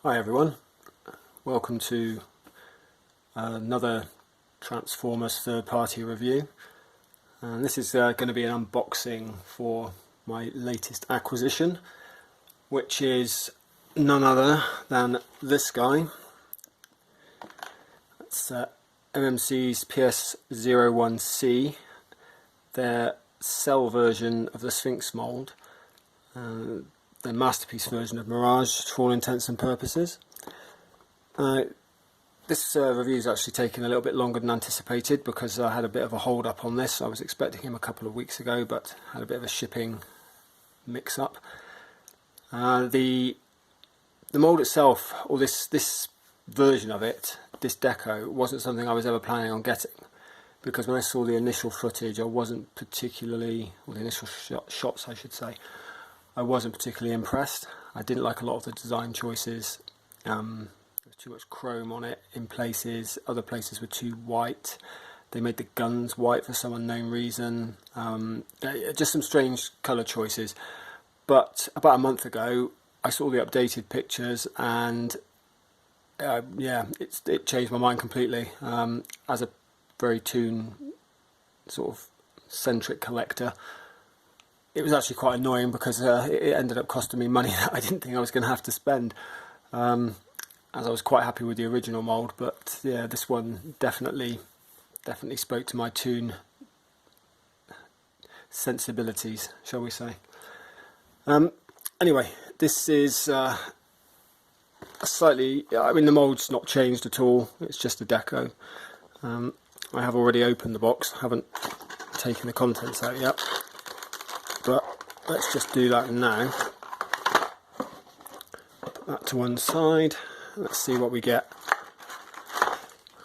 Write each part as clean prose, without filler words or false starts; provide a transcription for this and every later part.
Hi everyone, welcome to another Transformers third-party review, and this is going to be an unboxing for my latest acquisition, which is none other than this guy. It's MMC's PS-01C, their cell version of the Sphinx mould. The masterpiece version of Mirage for all intents and purposes. This review is actually taking a little bit longer than anticipated because I had a bit of a hold up on this. I was expecting him a couple of weeks ago, but had a bit of a shipping mix up. The mould itself, or this version of it, this deco, wasn't something I was ever planning on getting, because when I saw the initial footage I wasn't particularly, or the initial shots I should say, I wasn't particularly impressed. I didn't like a lot of the design choices. There was too much chrome on it in places, other places were too white. They made the guns white for some unknown reason. Just some strange colour choices. But about a month ago I saw the updated pictures and yeah, it changed my mind completely. As a very toon sort of centric collector, it was actually quite annoying because it ended up costing me money that I didn't think I was going to have to spend, as I was quite happy with the original mould. But yeah, this one definitely spoke to my toon sensibilities, shall we say. Anyway, this is a slightly, I mean, the mould's not changed at all, it's just a deco. I have already opened the box, haven't taken the contents out yet. But let's just do that now. Put that to one side. Let's see what we get.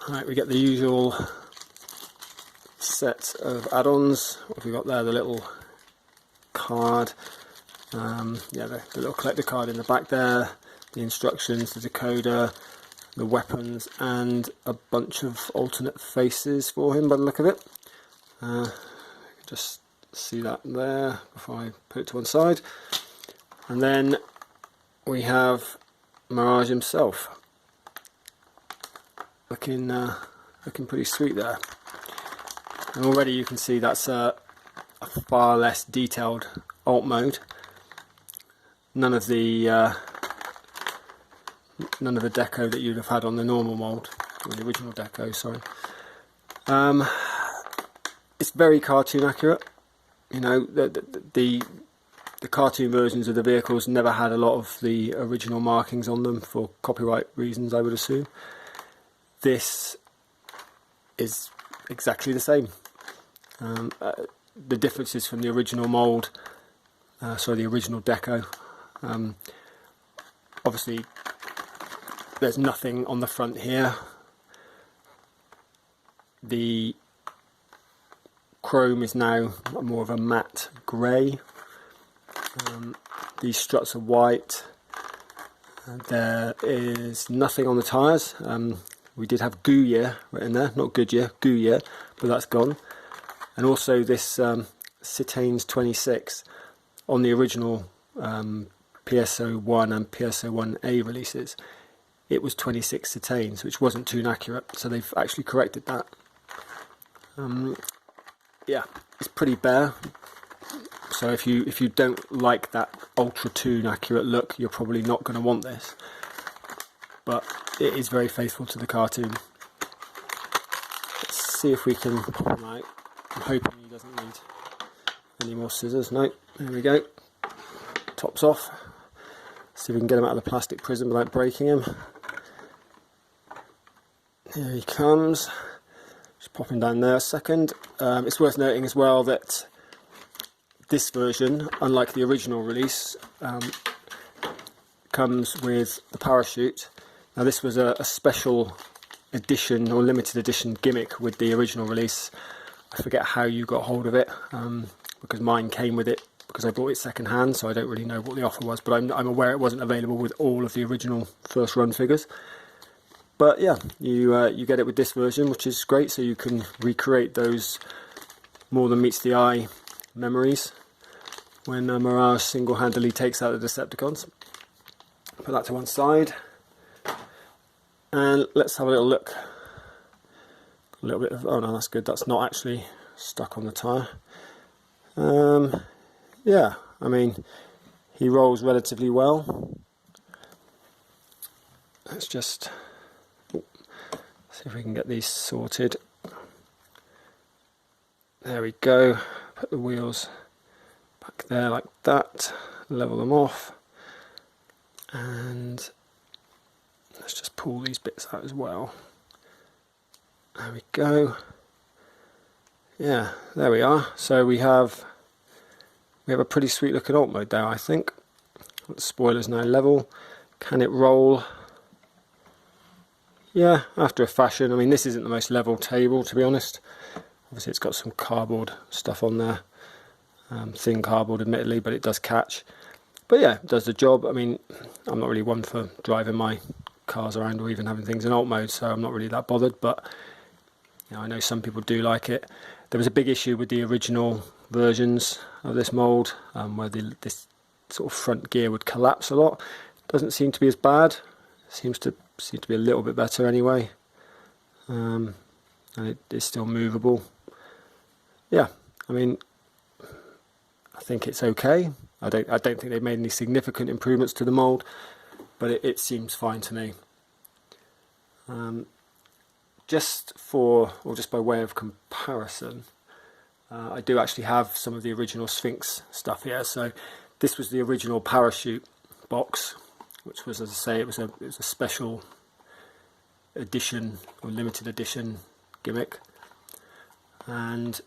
Right, we get the usual set of add-ons. What have we got there? The little card. Yeah, the little collector card in the back there. The instructions, the decoder, the weapons, and a bunch of alternate faces for him by the look of it. Just see that there before I put it to one side. And then we have Mirage himself, looking pretty sweet there. And already you can see that's a far less detailed alt mode. None of the deco that you'd have had on the normal mould, or the original deco, sorry. It's very cartoon accurate. You know, the cartoon versions of the vehicles never had a lot of the original markings on them for copyright reasons, I would assume. This is exactly the same. The differences from the original mould, the original deco. Obviously, there's nothing on the front here. The chrome is now more of a matte grey. These struts are white. There is nothing on the tyres. We did have Goodyear written there, not Goodyear, Goodyear, but that's gone. And also this Citanes 26 on the original PS-01 and PS-01A releases. It was 26 Citanes, which wasn't toon accurate, so they've actually corrected that. Yeah, it's pretty bare, so if you don't like that ultra toon accurate look, you're probably not going to want this, but it is very faithful to the cartoon. Let's see if we can pop him out. I'm hoping he doesn't need any more scissors. No, there we go, top's off. See if we can get him out of the plastic prison without breaking him. Here he comes. Just pop him down there a second. It's worth noting as well that this version, unlike the original release, comes with the parachute. Now this was a special edition or limited edition gimmick with the original release. I forget how you got hold of it, because mine came with it because I bought it second hand, so I don't really know what the offer was, but I'm aware it wasn't available with all of the original first run figures. But yeah, you get it with this version, which is great, so you can recreate those more than meets the eye memories when Mirage single-handedly takes out the Decepticons. Put that to one side. And let's have a little look. A little bit of, oh no, that's good, that's not actually stuck on the tyre. Yeah, I mean, he rolls relatively well. Let's just see if we can get these sorted. There we go. Put the wheels back there like that, level them off, and let's just pull these bits out as well. There we go. Yeah, there we are. So we have a pretty sweet looking alt mode there, I think. The spoiler's now level. Can it roll? Yeah, after a fashion. I mean, this isn't the most level table, to be honest. Obviously, it's got some cardboard stuff on there. Thin cardboard, admittedly, but it does catch. But yeah, it does the job. I mean, I'm not really one for driving my cars around or even having things in alt mode, so I'm not really that bothered. But you know, I know some people do like it. There was a big issue with the original versions of this mould, where this sort of front gear would collapse a lot. Doesn't seem to be as bad. Seems to be a little bit better anyway, and it is still movable. Yeah, I mean, I think it's okay. I don't think they've made any significant improvements to the mould, but it seems fine to me. Just by way of comparison, I do actually have some of the original Sphinx stuff here. So this was the original parachute box, which was, as I say, it was a special edition or limited edition gimmick, and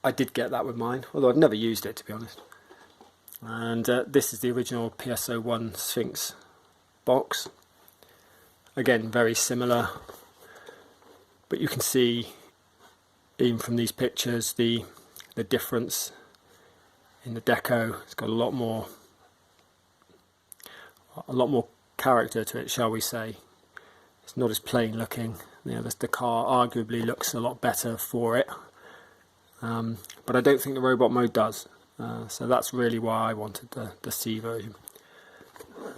I did get that with mine, although I'd never used it, to be honest. And this is the original PS-01 Sphinx box. Again, very similar, but you can see even from these pictures the difference in the deco. It's got a lot more character to it, shall we say. It's not as plain looking. You know, the car arguably looks a lot better for it, but I don't think the robot mode does. So that's really why I wanted the C version.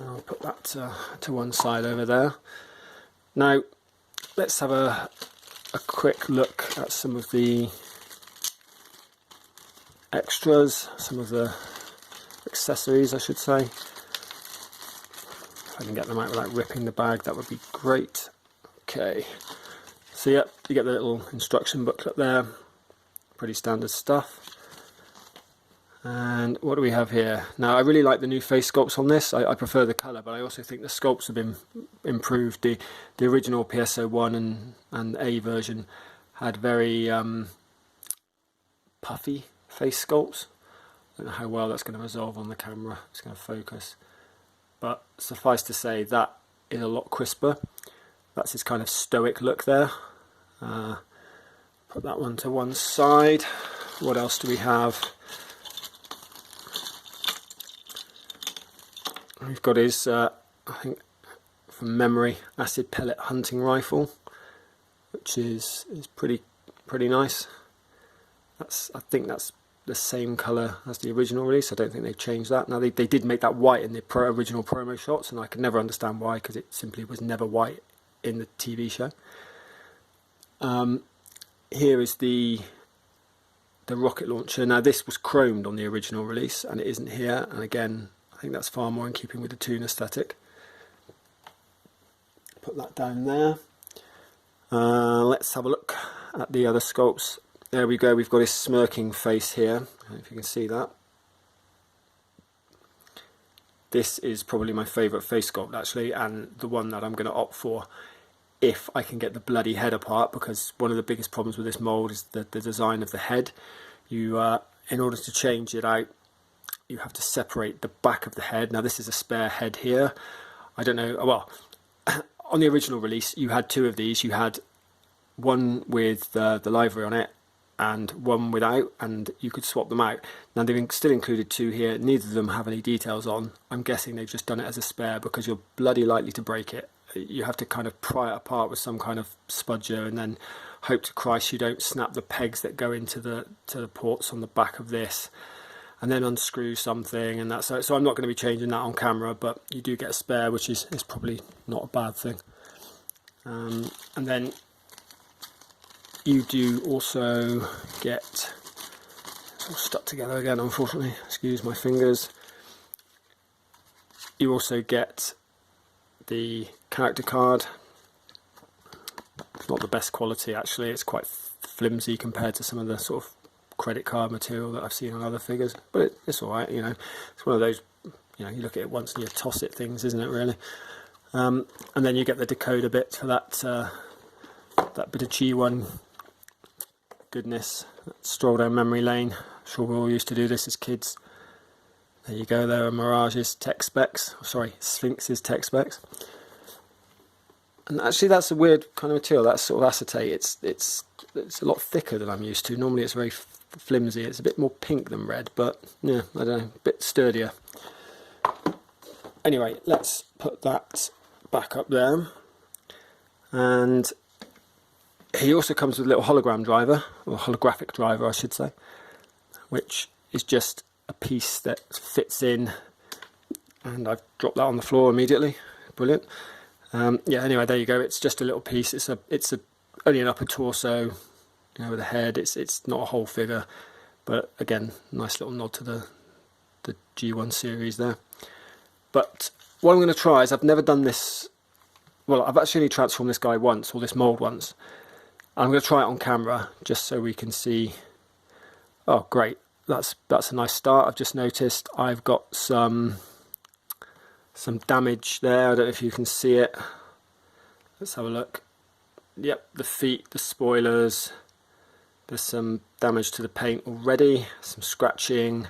I'll put that to one side over there. Now let's have a quick look at some of the extras, some of the accessories, I should say. If I can get them out without ripping the bag, that would be great. Okay, so yeah, you get the little instruction booklet there, pretty standard stuff. And what do we have here? Now, I really like the new face sculpts on this. I prefer the colour, but I also think the sculpts have been improved. The original PS-01 and A version had very puffy face sculpts. I don't know how well that's going to resolve on the camera. It's going to focus. But suffice to say, that is a lot crisper. That's his kind of stoic look there. Put that one to one side. What else do we have? We've got his, I think from memory, acid pellet hunting rifle, which is pretty nice. I think that's the same colour as the original release. I don't think they've changed that. Now they did make that white in the original promo shots, and I could never understand why, because it simply was never white in the TV show. Here is the rocket launcher. Now this was chromed on the original release, and it isn't here. And again, I think that's far more in keeping with the toon aesthetic. Put that down there. Let's have a look at the other sculpts. There we go, we've got his smirking face here. I don't know if you can see that. This is probably my favourite face sculpt, actually, and the one that I'm going to opt for if I can get the bloody head apart, because one of the biggest problems with this mould is the design of the head. You, in order to change it out, you have to separate the back of the head. Now this is a spare head here. I don't know, well, on the original release you had two of these. You had one with the livery on it and one without, and you could swap them out. Now they've still included two here. Neither of them have any details on. I'm guessing they've just done it as a spare because you're bloody likely to break it. You have to kind of pry it apart with some kind of spudger and then hope to Christ you don't snap the pegs that go into the ports on the back of this, and then unscrew something, and that's so I'm not going to be changing that on camera, but you do get a spare, which is probably not a bad thing. And then you do also get, it's all stuck together again unfortunately, excuse my fingers, you also get the character card. It's not the best quality actually, it's quite flimsy compared to some of the sort of credit card material that I've seen on other figures, but it's alright, you know, it's one of those, you know, you look at it once and you toss it things, isn't it really? And then you get the decoder bit for that that bit of G1 goodness. Stroll down memory lane, I'm sure we all used to do this as kids. There you go, there are Mirage's tech specs, sorry, Sphinx's tech specs. And actually that's a weird kind of material, that's sort of acetate, it's a lot thicker than I'm used to. Normally it's very flimsy, it's a bit more pink than red, but yeah, I don't know, a bit sturdier. Anyway, let's put that back up there. And he also comes with a little hologram driver, or holographic driver I should say, which is just a piece that fits in, and I've dropped that on the floor immediately. Brilliant. Yeah, anyway, there you go, it's just a little piece, it's only an upper torso, you know, with a head, it's not a whole figure, but again, nice little nod to the G1 series there. But what I'm going to try is, I've never done this, well, I've actually transformed this guy once, or this mould once. I'm going to try it on camera, just so we can see. Oh great, that's a nice start. I've just noticed I've got some damage there, I don't know if you can see it. Let's have a look. Yep, the feet, the spoilers, there's some damage to the paint already, some scratching,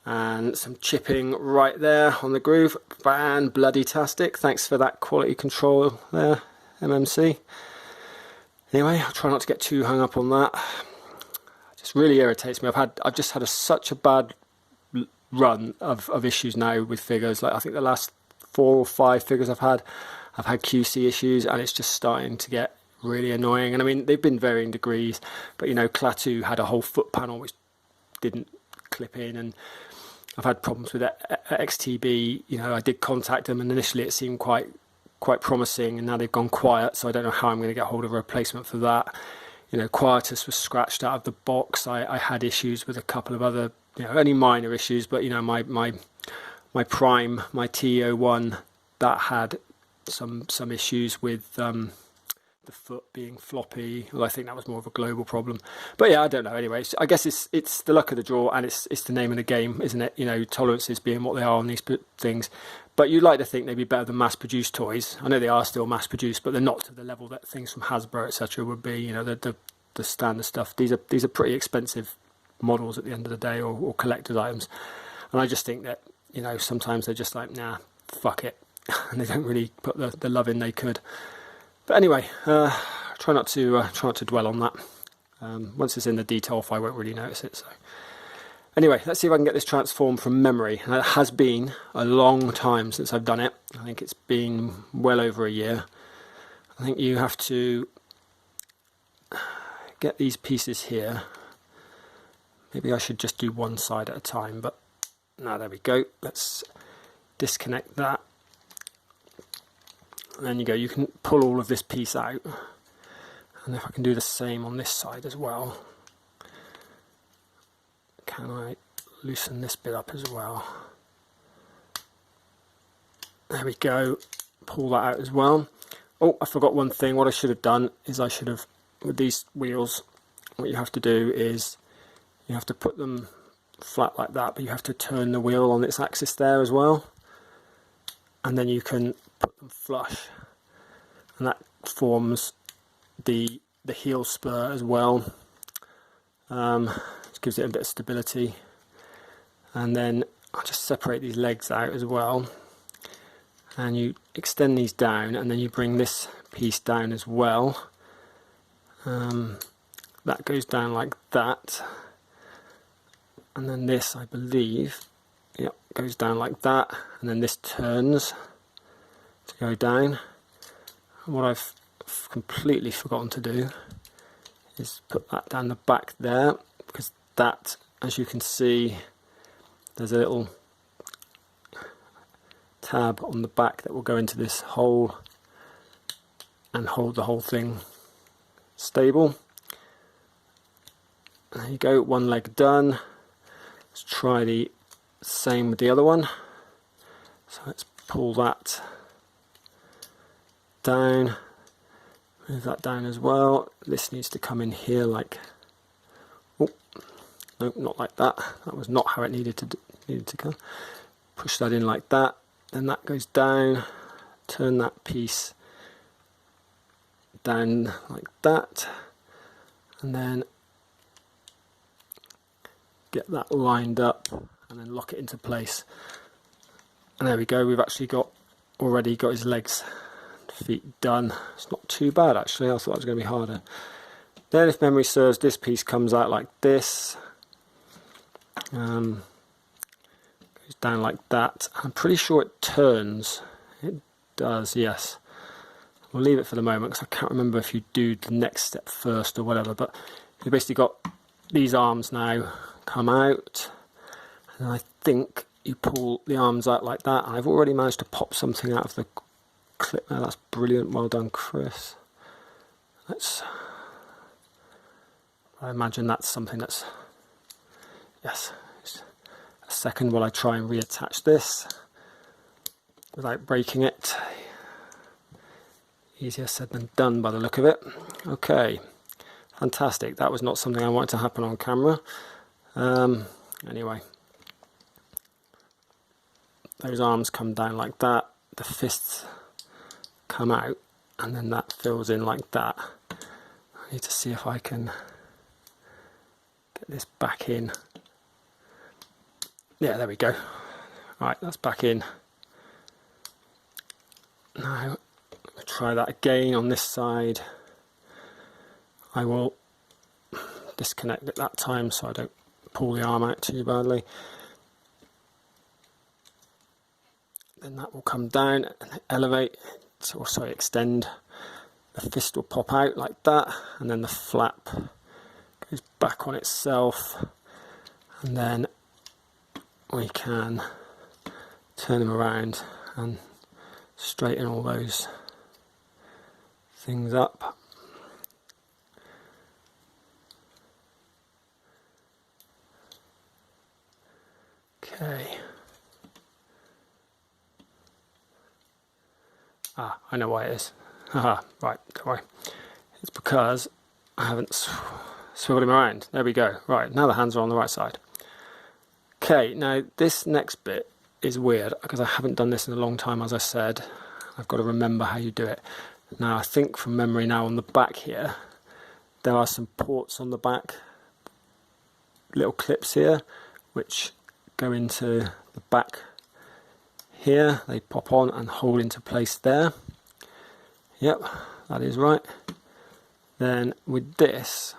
and some chipping right there on the groove. And bloody-tastic, thanks for that quality control there, MMC. Anyway, I'll try not to get too hung up on that. It just really irritates me. I've just had such a bad run of issues now with figures. Like I think the last 4 or 5 figures I've had QC issues, and it's just starting to get really annoying. And I mean, they've been varying degrees, but you know, Klaatu had a whole foot panel which didn't clip in, and I've had problems with XTB. You know, I did contact them, and initially it seemed quite promising, and now they've gone quiet, so I don't know how I'm going to get hold of a replacement for that. You know, Quietus was scratched out of the box. I had issues with a couple of other, you know, only minor issues, but you know, my Prime, my TO1, that had some issues with the foot being floppy. Well, I think that was more of a global problem, but yeah, I don't know. Anyway, so I guess it's the luck of the draw, and it's the name of the game, isn't it? You know, tolerances being what they are on these things. But you'd like to think they'd be better than mass-produced toys. I know they are still mass-produced, but they're not to the level that things from Hasbro, etc., would be. You know, the standard stuff. These are pretty expensive models at the end of the day, or collector's items. And I just think that, you know, sometimes they're just like, nah, fuck it, and they don't really put the love in they could. But anyway, try not to dwell on that. Once it's in the detail, I won't really notice it. So anyway, let's see if I can get this transformed from memory. And it has been a long time since I've done it. I think it's been well over a year. I think you have to get these pieces here. Maybe I should just do one side at a time, but no, there we go. Let's disconnect that. And then you go, you can pull all of this piece out. And if I can do the same on this side as well. Can I loosen this bit up as well? There we go. Pull that out as well. Oh, I forgot one thing. What I should have done is I should have, with these wheels, what you have to do is you have to put them flat like that, but you have to turn the wheel on its axis there as well. And then you can put them flush. And that forms the heel spur as well. Which gives it a bit of stability. And then I'll just separate these legs out as well. And you extend these down, and then you bring this piece down as well. That goes down like that. And then this, I believe, yep, goes down like that. And then this turns to go down. And what I've completely forgotten to do is put that down the back there, because that, as you can see, there's a little tab on the back that will go into this hole and hold the whole thing stable. There you go, one leg done. Let's try the same with the other one. So let's pull that down, move that down as well. This needs to come in here like, oh, nope, not like that. That was not how it needed to come. Push that in like that, then that goes down, turn that piece down like that, and then get that lined up and then lock it into place. And there we go, we've actually already got his legs and feet done. It's not too bad actually, I thought it was going to be harder. Then if memory serves, this piece comes out like this, goes down like that. I'm pretty sure it turns. It does, yes. We'll leave it for the moment because I can't remember if you do the next step first or whatever, but you've basically got these arms now come out, and I think you pull the arms out like that, and I've already managed to pop something out of the clip now. That's brilliant, well done Chris. I imagine that's something that's, yes, just a second while I try and reattach this without breaking it. Easier said than done by the look of it. Okay, fantastic. That was not something I wanted to happen on camera. Anyway, those arms come down like that, the fists come out, and then that fills in like that. I need to see if I can get this back in. Yeah, there we go. Right, that's back in. Now, I'll try that again on this side. I will disconnect at that time so I don't pull the arm out too badly. Then that will come down and elevate, or sorry, extend. The fist will pop out like that, and then the flap goes back on itself, and then we can turn them around and straighten all those things up. Okay. Ah, I know why it is. Haha, right, don't worry. It's because I haven't swiveled him around. There we go. Right, now the hands are on the right side. Okay, now this next bit is weird because I haven't done this in a long time, as I said. I've got to remember how you do it. Now, I think from memory now on the back here, there are some ports on the back, little clips here, which go into the back here. They pop on and hold into place there. Yep, that is right. Then with this,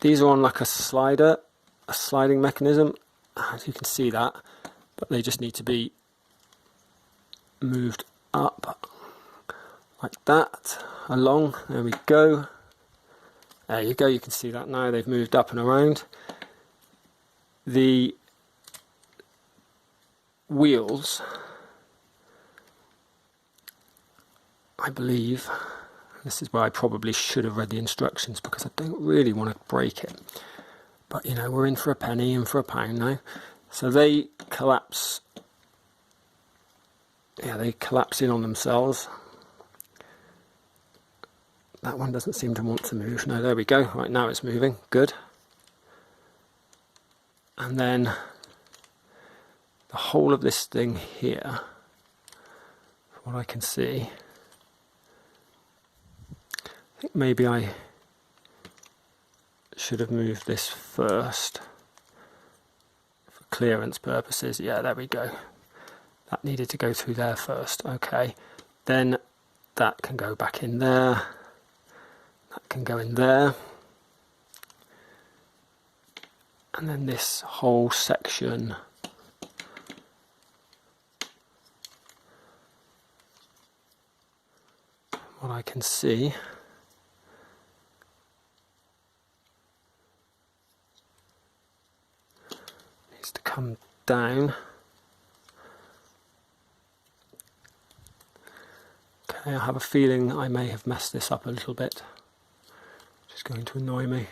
these are on like a sliding mechanism, as you can see that, but they just need to be moved up like that, along. There we go. There you go, you can see that now, they've moved up and around. The wheels, I believe, this is where I probably should have read the instructions because I don't really want to break it. But you know, we're in for a penny and for a pound now. So they collapse, yeah, they collapse in on themselves. That one doesn't seem to want to move. No, there we go. Right, now it's moving. Good. And then the whole of this thing here, from what I can see, I think maybe I should have moved this first for clearance purposes. Yeah, there we go. That needed to go through there first. Okay, then that can go back in there. That can go in there. And then this whole section what I can see needs to come down. Okay, I have a feeling I may have messed this up a little bit, which is going to annoy me.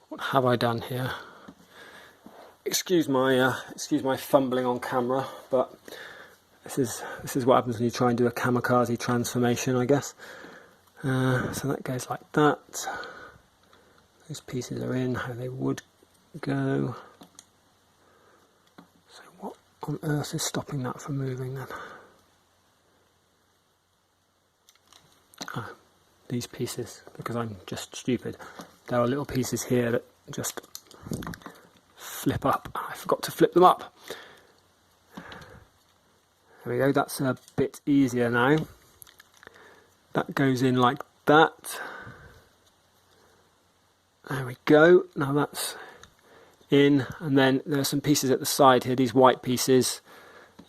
What have I done here? Excuse my fumbling on camera, but this is what happens when you try and do a kamikaze transformation, I guess. So that goes like that. Those pieces are in how they would go. So what on earth is stopping that from moving then? These pieces, because I'm just stupid. There are little pieces here that just flip up. I forgot to flip them up. There we go, that's a bit easier now. That goes in like that. There we go, now that's in, and then there are some pieces at the side here, these white pieces.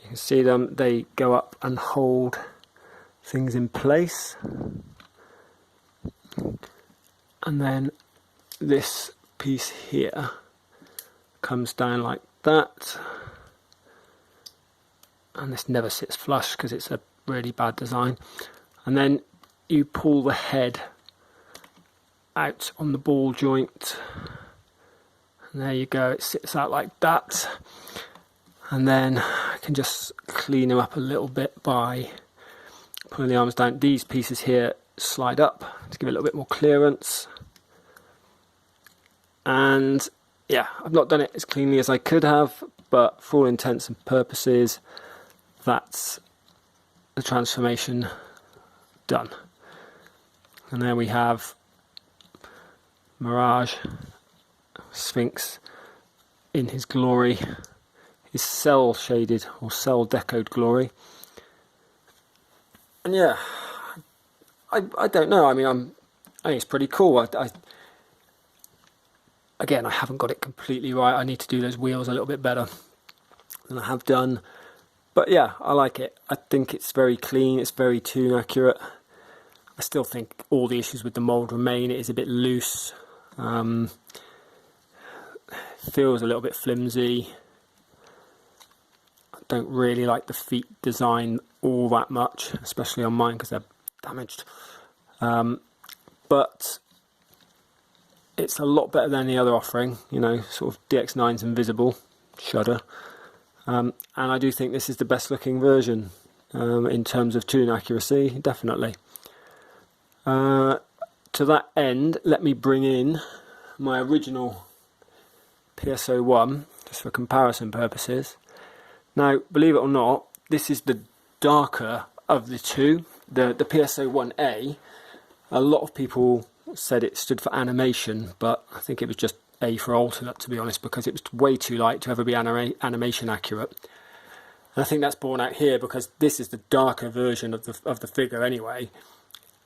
You can see them, they go up and hold things in place. And then this piece here comes down like that. And this never sits flush because it's a really bad design. And then you pull the head out on the ball joint. And there you go, it sits out like that. And then I can just clean them up a little bit by pulling the arms down. These pieces here slide up to give it a little bit more clearance. And yeah, I've not done it as cleanly as I could have, but for all intents and purposes, that's the transformation done. And there we have Mirage, Sphinx in his glory, his cell shaded or cell decoed glory. And yeah, I don't know, I mean, I think it's pretty cool. Again, I haven't got it completely right. I need to do those wheels a little bit better than I have done. But yeah, I like it. I think it's very clean, it's very toon accurate. I still think all the issues with the mould remain. It is a bit loose. Feels a little bit flimsy. I don't really like the feet design all that much, especially on mine because they're damaged. But it's a lot better than the other offering, you know, sort of DX9's invisible, shudder. And I do think this is the best looking version in terms of toon accuracy, definitely. To that end, let me bring in my original PS-01, just for comparison purposes. Now, believe it or not, this is the darker of the two. The PS-01A, a lot of people said it stood for animation, but I think it was just A for alternate, to be honest, because it was way too light to ever be animation accurate. And I think that's borne out here because this is the darker version of the figure anyway,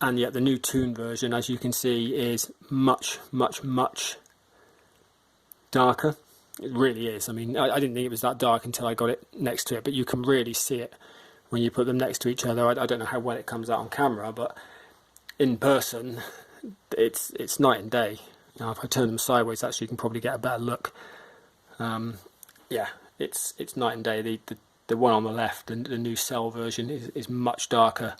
and yet the new toon version, as you can see, is much darker. It really is. I mean, I didn't think it was that dark until I got it next to it, but you can really see it when you put them next to each other. I don't know how well it comes out on camera, but in person, it's night and day. Now, if I turn them sideways, actually, you can probably get a better look. Yeah, it's night and day. The one on the left, the new cell version, is much darker.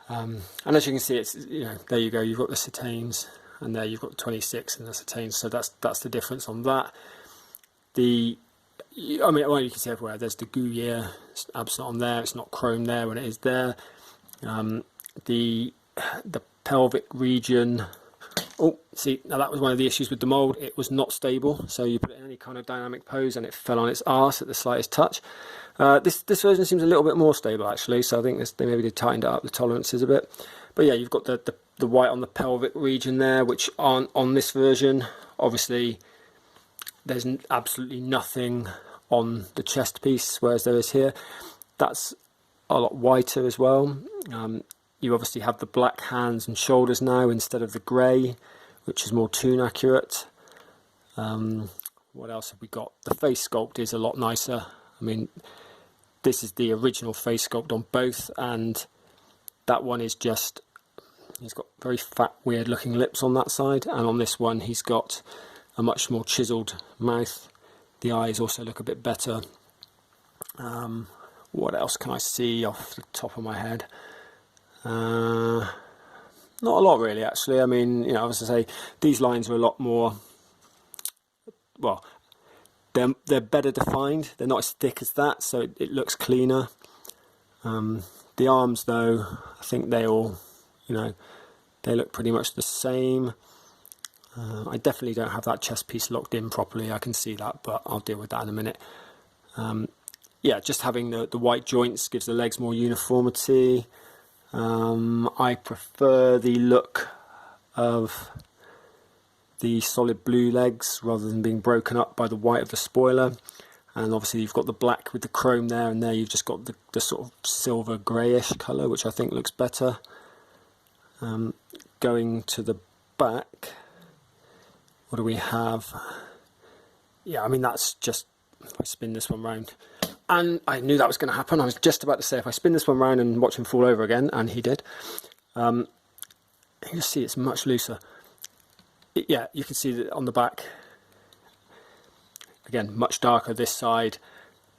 And as you can see, it's, you know, there you go. You've got the setanes, and there you've got the 26 and the setanes. So that's the difference on that. I mean, well, you can see everywhere. There's the Gruyere. It's absent on there. It's not chrome there when it is there. The pelvic region. Oh, see, now that was one of the issues with the mould. It was not stable, so you put it in any kind of dynamic pose and it fell on its arse at the slightest touch. This version seems a little bit more stable, actually, so I think they maybe tightened up the tolerances a bit. But yeah, you've got the white on the pelvic region there, which on this version, obviously, there's absolutely nothing on the chest piece, whereas there is here. That's a lot whiter as well. You obviously have the black hands and shoulders now instead of the grey, which is more toon accurate. What else have we got? The face sculpt is a lot nicer. I mean, this is the original face sculpt on both, and that one is just, he's got very fat, weird looking lips on that side, and on this one he's got a much more chiselled mouth. The eyes also look a bit better. What else can I see off the top of my head? Not a lot really, actually. I mean, you know, as I say, these lines are a lot more, well, they're better defined. They're not as thick as that, so it looks cleaner. The arms, though, I think they all, you know, they look pretty much the same. I definitely don't have that chest piece locked in properly. I can see that, but I'll deal with that in a minute. Yeah, just having the white joints gives the legs more uniformity. I prefer the look of the solid blue legs rather than being broken up by the white of the spoiler. And obviously you've got the black with the chrome there, and there you've just got the sort of silver greyish colour, which I think looks better. Going to the back, what do we have? Yeah, I mean, that's just, if I spin this one round, and I knew that was going to happen. I was just about to say, if I spin this one round and watch him fall over again, and he did, you can see it's much looser. Yeah, you can see that on the back, again, much darker this side,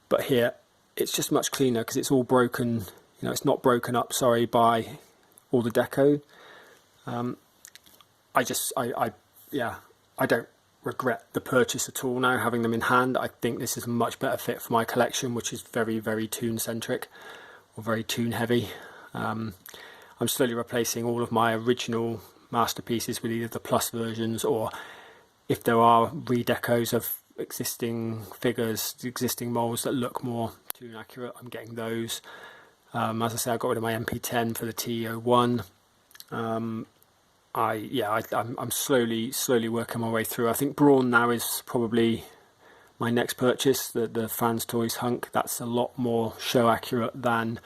but here it's just much cleaner because it's all broken, you know, it's not broken up, sorry, by all the deco. I don't regret the purchase at all now, having them in hand. I think this is a much better fit for my collection, which is very, very toon centric, or very toon heavy. I'm slowly replacing all of my original masterpieces with either the plus versions, or if there are redecos of existing figures, existing molds that look more toon accurate, I'm getting those. As I say, I got rid of my MP10 for the TE01. I'm slowly working my way through. I think Brawn now is probably my next purchase, the Franz Toys Hunk. That's a lot more show accurate than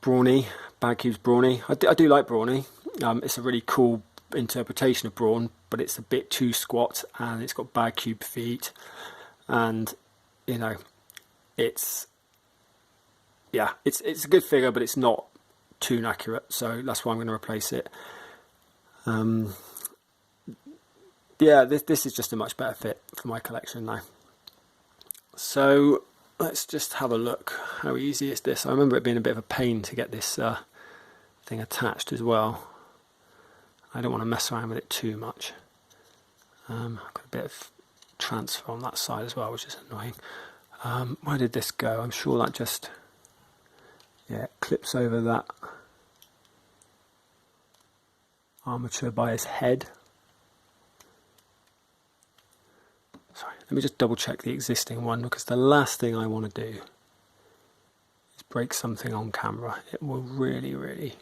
Brawny, Bagcube's Brawny. I do like Brawny. It's a really cool interpretation of Brawn, but it's a bit too squat, and it's got Bagcube feet, and you know, it's a good figure, but it's not toon accurate, so that's why I'm going to replace it. Yeah, this is just a much better fit for my collection now. So let's just have a look. How easy is this? I remember it being a bit of a pain to get this thing attached as well. I don't want to mess around with it too much. I've got a bit of transfer on that side as well, which is annoying. Where did this go? I'm sure that just, yeah, clips over that armature by his head. Sorry, let me just double check the existing one, because the last thing I want to do is break something on camera. It will really, really,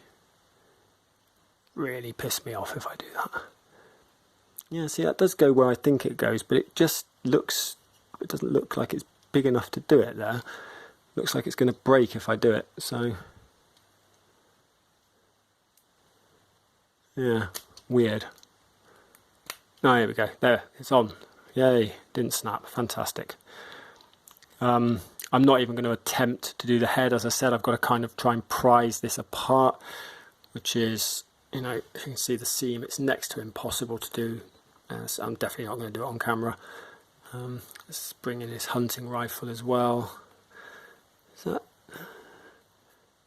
really piss me off if I do that. Yeah, see, that does go where I think it goes, but it just looks, it doesn't look like it's big enough to do it there. Looks like it's going to break if I do it, so yeah, weird. Oh, here we go. There, it's on. Yay, didn't snap. Fantastic. I'm not even going to attempt to do the head. As I said, I've got to kind of try and prise this apart, which is, you know, if you can see the seam, it's next to impossible to do. So I'm definitely not going to do it on camera. Let's bring in his hunting rifle as well. So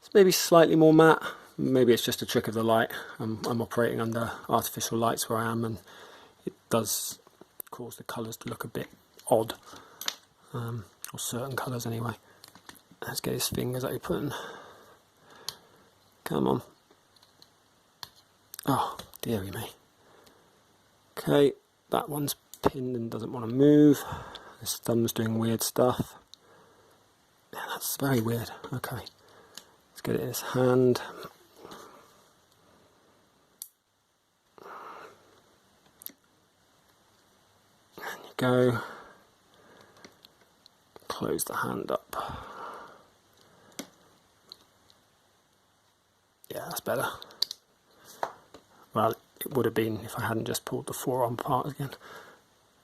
it's maybe slightly more matte. Maybe it's just a trick of the light. I'm operating under artificial lights where I am, and it does cause the colours to look a bit odd, or certain colours anyway. Let's get his fingers open. Come on. Oh, dearie me. Okay, that one's pinned and doesn't want to move. His thumb's doing weird stuff. Yeah, that's very weird. Okay, let's get it in his hand. Go, close the hand up. Yeah, that's better. Well, it would have been if I hadn't just pulled the forearm apart again.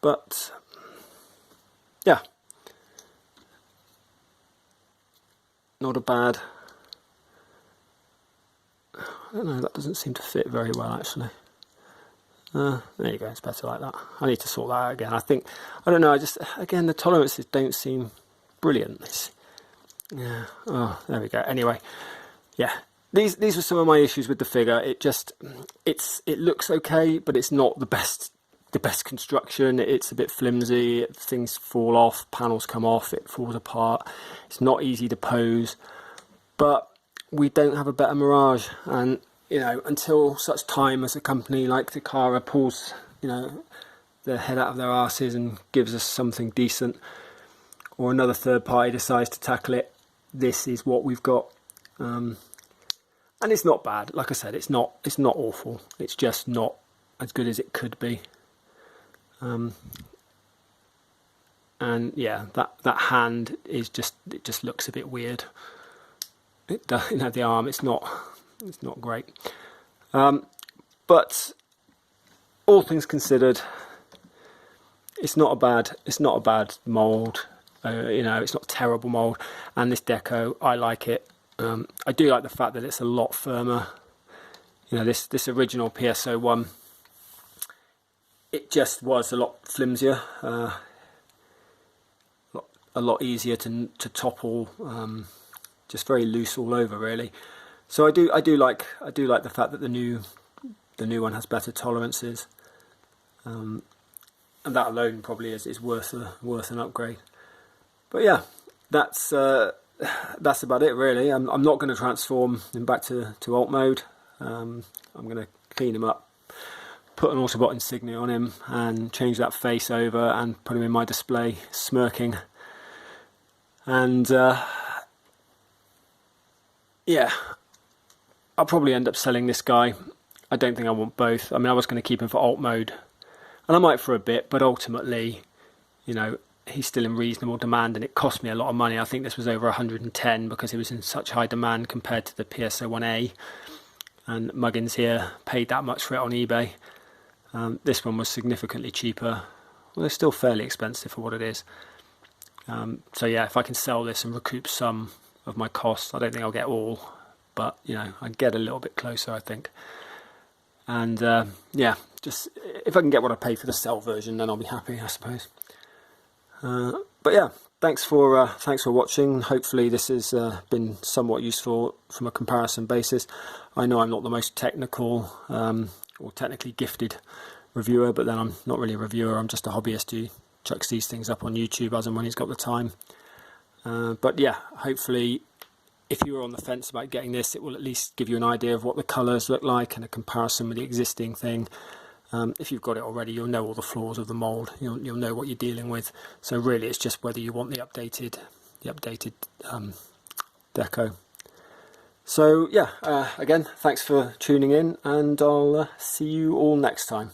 But yeah, not a bad. I don't know, that doesn't seem to fit very well actually. There you go, it's better like that. I need to sort that out again. I don't know, again, the tolerances don't seem brilliant. Yeah, oh, there we go. Anyway, yeah, these were some of my issues with the figure. It looks okay, but it's not the best construction. It's a bit flimsy, things fall off, panels come off, it falls apart. It's not easy to pose, but we don't have a better Mirage, and you know, until such time as a company like Takara pulls, you know, their head out of their arses and gives us something decent, or another third party decides to tackle it, this is what we've got. And it's not bad. Like I said, it's not awful. It's just not as good as it could be. And yeah, that hand is just, it just looks a bit weird. It does, you know, the arm, it's not great. But all things considered, it's not a bad mould. You know, it's not a terrible mould, and this deco, I like it. I do like the fact that it's a lot firmer. You know, this original PS-01, it just was a lot flimsier, a lot easier to topple, just very loose all over, really. So I do like the fact that the new one has better tolerances, and that alone probably is worth an upgrade. But yeah, that's about it, really. I'm not going to transform him back to alt mode. I'm going to clean him up, put an Autobot insignia on him, and change that face over and put him in my display smirking. And yeah, I'll probably end up selling this guy. I don't think I want both. I mean, I was going to keep him for alt mode, and I might for a bit, but ultimately, you know, he's still in reasonable demand, and it cost me a lot of money. I think this was over 110 because he was in such high demand compared to the PS-01A, and Muggins here paid that much for it on eBay. This one was significantly cheaper. Well, it's still fairly expensive for what it is. So yeah, if I can sell this and recoup some of my costs, I don't think I'll get all, but you know, I get a little bit closer, I think. And yeah, just if I can get what I paid for the sell version, then I'll be happy, I suppose. But yeah, thanks for watching. Hopefully this has been somewhat useful from a comparison basis. I know I'm not the most technical or technically gifted reviewer, but then I'm not really a reviewer. I'm just a hobbyist who chucks these things up on YouTube as and when he's got the time. But yeah, hopefully if you were on the fence about getting this, it will at least give you an idea of what the colours look like and a comparison with the existing thing. If you've got it already, you'll know all the flaws of the mould. You'll know what you're dealing with. So really, it's just whether you want the updated deco. So yeah, again, thanks for tuning in, and I'll see you all next time.